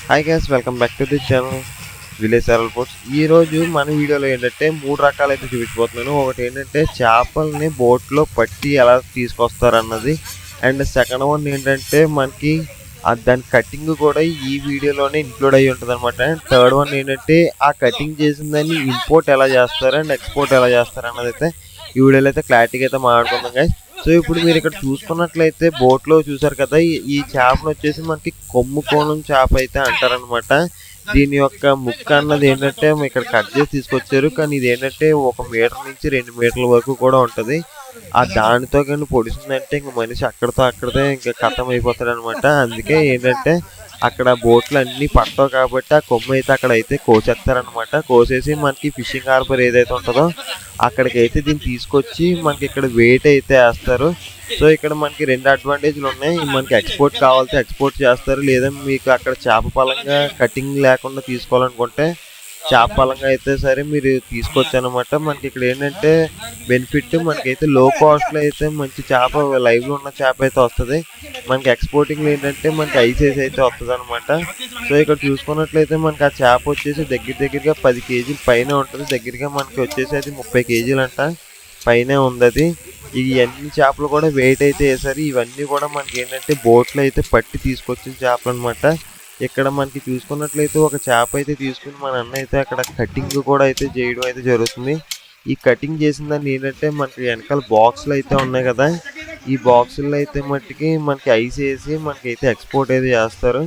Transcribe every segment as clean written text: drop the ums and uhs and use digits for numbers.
Hi guys, welcome back to the channel village Saral foods. ఈరోజు మన వీడియోలో ఏంటంటే 3 రకాలు అయితే చూపించబోతున్నాను. ఒకటి ఏంటంటే చేపల్ని బోట్లో పట్టి ఎలా తీసుకొస్తారన్నది, అండ్ సెకండ్ వన్ ఏంటంటే మనకి దాని కటింగ్ కూడా ఈ వీడియోలోనే ఇంక్లూడ్ అయ్యి ఉంటుంది అనమాట. అండ్ థర్డ్ వన్ ఏంటంటే ఆ కటింగ్ చేసిన దాన్ని ఇంపోర్ట్ ఎలా చేస్తారు అండ్ ఎక్స్పోర్ట్ ఎలా చేస్తారు అన్నది అయితే ఈ వీడియోలో అయితే క్లారిటీగా అయితే మాట్లాడుకుందాం గైస్. సో ఇప్పుడు మీరు ఇక్కడ చూసుకున్నట్లయితే బోట్లో చూసారు కదా, ఈ చేపను వచ్చేసి మనకి కొమ్ము కోణం చేప అయితే అంటారనమాట. దీని యొక్క ముక్క అన్నది ఏంటంటే ఇక్కడ కట్ చేసి తీసుకొచ్చారు, కానీ ఇది ఏంటంటే 1 మీటర్ నుంచి 2 మీటర్ల వరకు కూడా ఉంటుంది. ఆ దానితో కానీ పొడిచిందంటే ఇంక మనిషి అక్కడితో ఇంకా ఖతం అయిపోతాడు అనమాట. అందుకే ఏంటంటే అక్కడ బోట్లు అన్నీ పట్టవు కాబట్టి ఆ కొమ్ము అయితే అక్కడ అయితే కోసేస్తారనమాట. కోసేసి మనకి ఫిషింగ్ హార్బర్ ఏదైతే ఉంటుందో అక్కడికి అయితే దీన్ని తీసుకొచ్చి మనకి ఇక్కడ వెయిట్ అయితే వేస్తారు. సో ఇక్కడ మనకి 2 అడ్వాంటేజ్లు ఉన్నాయి. మనకి ఎక్స్పోర్ట్ కావాలంటే ఎక్స్పోర్ట్ చేస్తారు, లేదా మీకు అక్కడ చేప పలంగా కటింగ్ లేకుండా తీసుకోవాలనుకుంటే చేప పలంగా అయితే సరే మీరు తీసుకోవచ్చు అనమాట. మనకి ఇక్కడ ఏంటంటే బెనిఫిట్, మనకైతే లో కాస్ట్లో అయితే మంచి చేప లైవ్లో ఉన్న చేప అయితే వస్తుంది. మనకి ఎక్స్పోర్టింగ్లో ఏంటంటే మనకి ఐసైజ్ అయితే వస్తుంది అనమాట. సో ఇక్కడ చూసుకున్నట్లయితే మనకి ఆ చేప వచ్చేసి దగ్గరగా 10 కేజీల పైన ఉంటుంది. దగ్గరగా మనకి వచ్చేసి అది 30 కేజీలు అంట పైనే ఉంది అది. ఇవన్నీ చేపలు కూడా వెయిట్ అయితే వేసారు. ఇవన్నీ కూడా మనకి ఏంటంటే బోట్లో అయితే పట్టి తీసుకొచ్చిన చేపలు అనమాట. ఇక్కడ మనకి చూసుకున్నట్లయితే ఒక చేప అయితే తీసుకుని మన అన్న అయితే అక్కడ కటింగ్ కూడా అయితే చేయడం అయితే జరుగుతుంది. ఈ కటింగ్ చేసిన దాన్ని ఏంటంటే మనకి వెనకాల బాక్సులు అయితే ఉన్నాయి కదా, ఈ బాక్సుల్లో అయితే మట్టికి మనకి ఐస్ వేసి మనకి అయితే ఎక్స్పోర్ట్ అయితే చేస్తారు.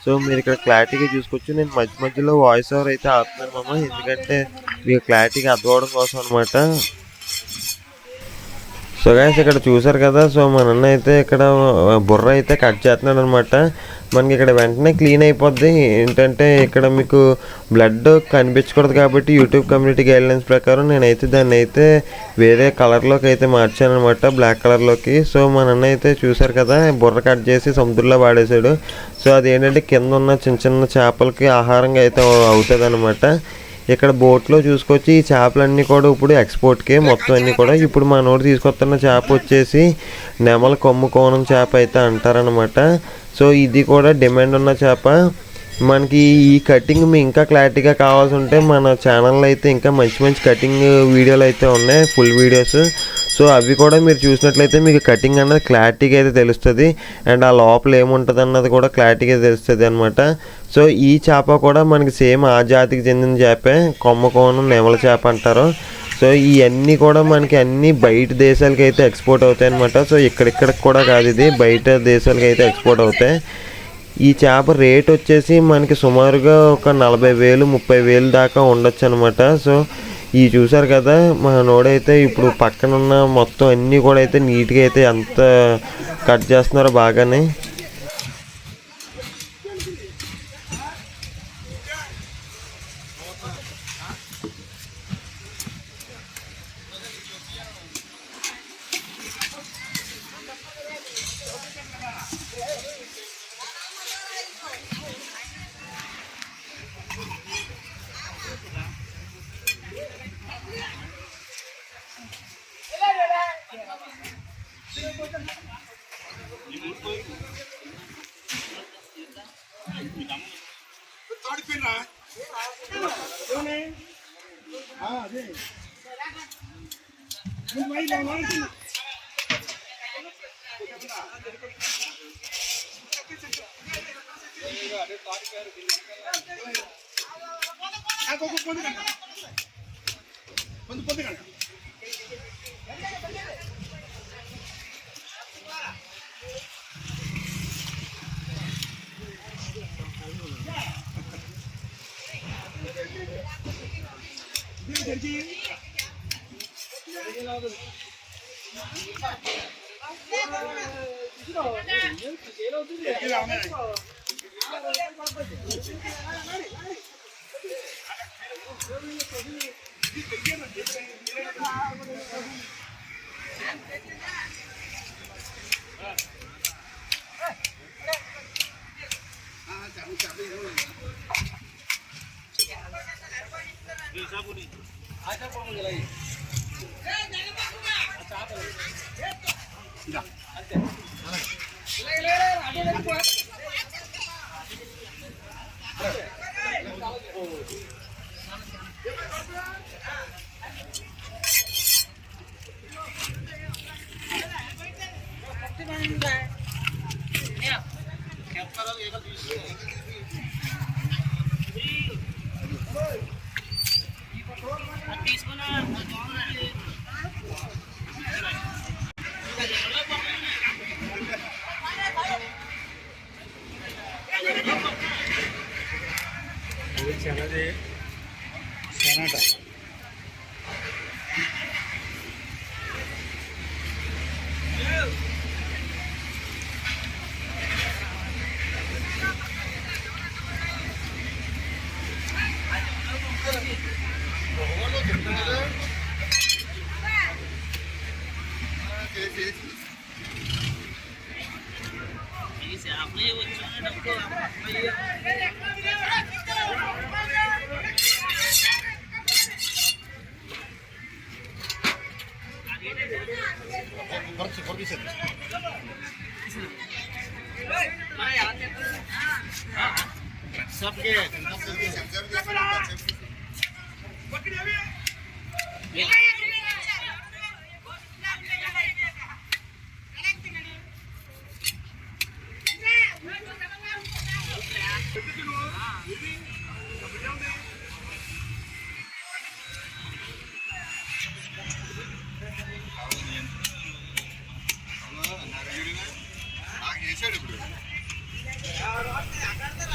సో మీరు ఇక్కడ క్లారిటీగా చూసుకోవచ్చు. నేను మధ్యలో వాయిస్ ఓవర్ అయితే ఆపుతున్నాను మామ, ఎందుకంటే మీకు క్లారిటీగా అర్థం అవడం కోసం అనమాట. సో గైస్ ఇక్కడ చూసారు కదా, సో మన అన్న అయితే ఇక్కడ బుర్ర అయితే కట్ చేస్తున్నాడు అనమాట. మనకి ఇక్కడ వెంటనే క్లీన్ అయిపోద్ది. ఏంటంటే ఇక్కడ మీకు బ్లడ్ కనిపించకూడదు కాబట్టి యూట్యూబ్ కమ్యూనిటీ గైడ్లైన్స్ ప్రకారం నేనైతే దాన్ని అయితే వేరే కలర్లోకి అయితే మార్చాను అనమాట, బ్లాక్ కలర్లోకి. సో మన అన్న అయితే చూసారు కదా, బుర్ర కట్ చేసి సముద్రంలో వాడేసాడు. సో అది ఏంటంటే కింద ఉన్న చిన్న చేపలకి ఆహారంగా అయితే అవుతుంది అనమాట. ఇక్కడ బోట్లో చూసుకొచ్చి ఈ చేపలన్నీ కూడా ఇప్పుడు ఎక్స్పోర్ట్కే మొత్తం అన్నీ కూడా. ఇప్పుడు మా నోటి తీసుకొస్తున్న చేప వచ్చేసి నెమల కొమ్ము కోణం చేప అయితే అంటారనమాట. సో ఇది కూడా డిమాండ్ ఉన్న చేప. మనకి ఈ కటింగ్ మీ ఇంకా క్లారిటీగా కావాల్సి ఉంటే మన ఛానల్లో అయితే ఇంకా మంచి కటింగ్ వీడియోలు అయితే ఉన్నాయి, ఫుల్ వీడియోస్. సో అవి కూడా మీరు చూసినట్లయితే మీకు కటింగ్ అన్నది క్లారిటీగా అయితే తెలుస్తుంది, అండ్ ఆ లోపల ఏముంటుంది అన్నది కూడా క్లారిటీగా తెలుస్తుంది అనమాట. సో ఈ చేప కూడా మనకి సేమ్ ఆ జాతికి చెందిన చేపే, కొమ్మకోణం నెమల చేప అంటారు. సో ఇవన్నీ కూడా మనకి అన్నీ బయట దేశాలకి అయితే ఎక్స్పోర్ట్ అవుతాయి అనమాట. సో ఇక్కడికి కూడా కాదు, ఇది బయట దేశాలకి అయితే ఎక్స్పోర్ట్ అవుతాయి. ఈ చేప రేట్ వచ్చేసి మనకి సుమారుగా ఒక 40,000 30,000 దాకా ఉండొచ్చు అనమాట. సో ఇవి చూసారు కదా, మా నోడైతే ఇప్పుడు పక్కన ఉన్న మొత్తం అన్నీ కూడా అయితే నీట్గా అయితే ఎంత కట్ చేస్తున్నారో బాగానే.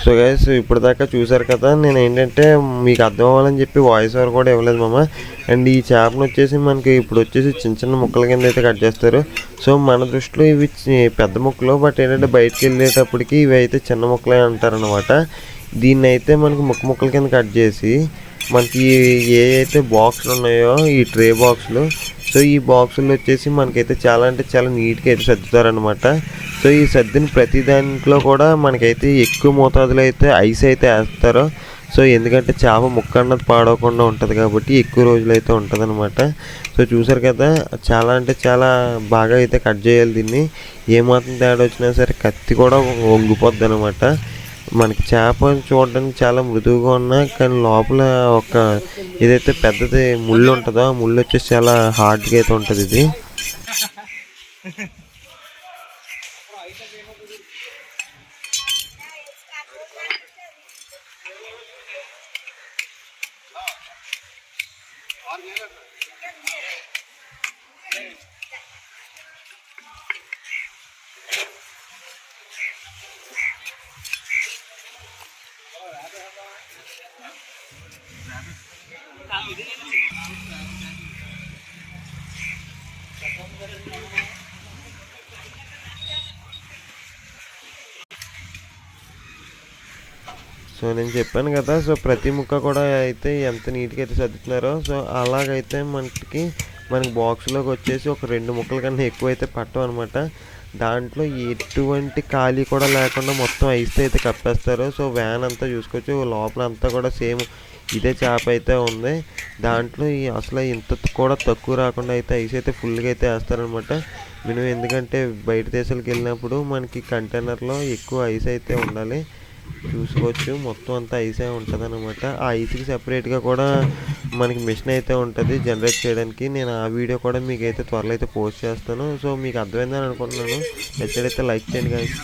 సో గైస్ ఇప్పుడు దాకా చూసారు కదా, నేను ఏంటంటే మీకు అర్థం అవ్వాలని చెప్పి వాయిస్ ఓవర్ కూడా ఇవ్వలేదు మామ. అండ్ ఈ చేపను వచ్చేసి మనకి ఇప్పుడు వచ్చేసి చిన్న చిన్న ముక్కల కింద అయితే కట్ చేస్తారు. సో మన దృష్టిలో ఇవి పెద్ద ముక్కలు, బట్ ఏంటంటే బయటకు వెళ్ళేటప్పటికి ఇవి అయితే చిన్న ముక్కలే అంటారనమాట. దీన్ని అయితే మనకి ముక్కల కింద కట్ చేసి మనకి ఏ అయితే బాక్సులు ఉన్నాయో ఈ ట్రే బాక్సులు, సో ఈ బాక్సులు వచ్చేసి మనకైతే చాలా అంటే చాలా నీట్గా అయితే సర్దుతారనమాట. సో ఈ సర్దిని ప్రతి దాంట్లో కూడా మనకైతే ఎక్కువ మోతాదులో అయితే ఐస్ అయితే వేస్తారు. సో ఎందుకంటే చేప ముక్క అన్నది పాడవకుండా ఉంటుంది కాబట్టి ఎక్కువ రోజులు అయితే ఉంటుంది అనమాట. సో చూసారు కదా, చాలా అంటే చాలా బాగా అయితే కట్ చేయాలి దీన్ని. ఏమాత్రం తేడా వచ్చినా సరే కత్తి కూడా వంగిపోద్ది అనమాట. మనకి చేప చూడడానికి చాలా మృదువుగా ఉన్నా కానీ లోపల ఒక ఏదైతే పెద్దది ముళ్ళు ఉంటుందో ఆ ముళ్ళు వచ్చేసి చాలా హార్డ్గా అయితే ఉంటుంది ఇది. సో నేను చెప్పాను కదా, సో ప్రతి ముక్క కూడా అయితే ఎంత నీట్గా అయితే సర్దుతున్నారో, సో అలాగైతే మనకి బాక్స్లోకి వచ్చేసి ఒక 2 ముక్కల కన్నా ఎక్కువ అయితే పట్టవు అనమాట. దాంట్లో ఎటువంటి ఖాళీ కూడా లేకుండా మొత్తం ఐస్ అయితే కప్పేస్తారు. సో వ్యాన్ అంతా చూసుకోవచ్చు, లోపల అంతా కూడా సేమ్ ఇదే చేప అయితే ఉంది. దాంట్లో అసలు ఇంత కూడా తక్కువ రాకుండా అయితే ఐస్ అయితే ఫుల్గా అయితే వేస్తారనమాట. మినిమం ఎందుకంటే బయట దేశాలకు వెళ్ళినప్పుడు మనకి కంటైనర్లో ఎక్కువ ఐస్ అయితే ఉండాలి. చూసుకోవచ్చు మొత్తం అంతా ఐసే ఉంటుంది అనమాట. ఆ ఐస్కి సెపరేట్గా కూడా మనకి మిషన్ అయితే ఉంటుంది జనరేట్ చేయడానికి. నేను ఆ వీడియో కూడా మీకు అయితే త్వరలో అయితే పోస్ట్ చేస్తాను. సో మీకు అర్థమైందని అనుకుంటున్నాను. నచ్చినట్లయితే లైక్ చేయండి గైస్.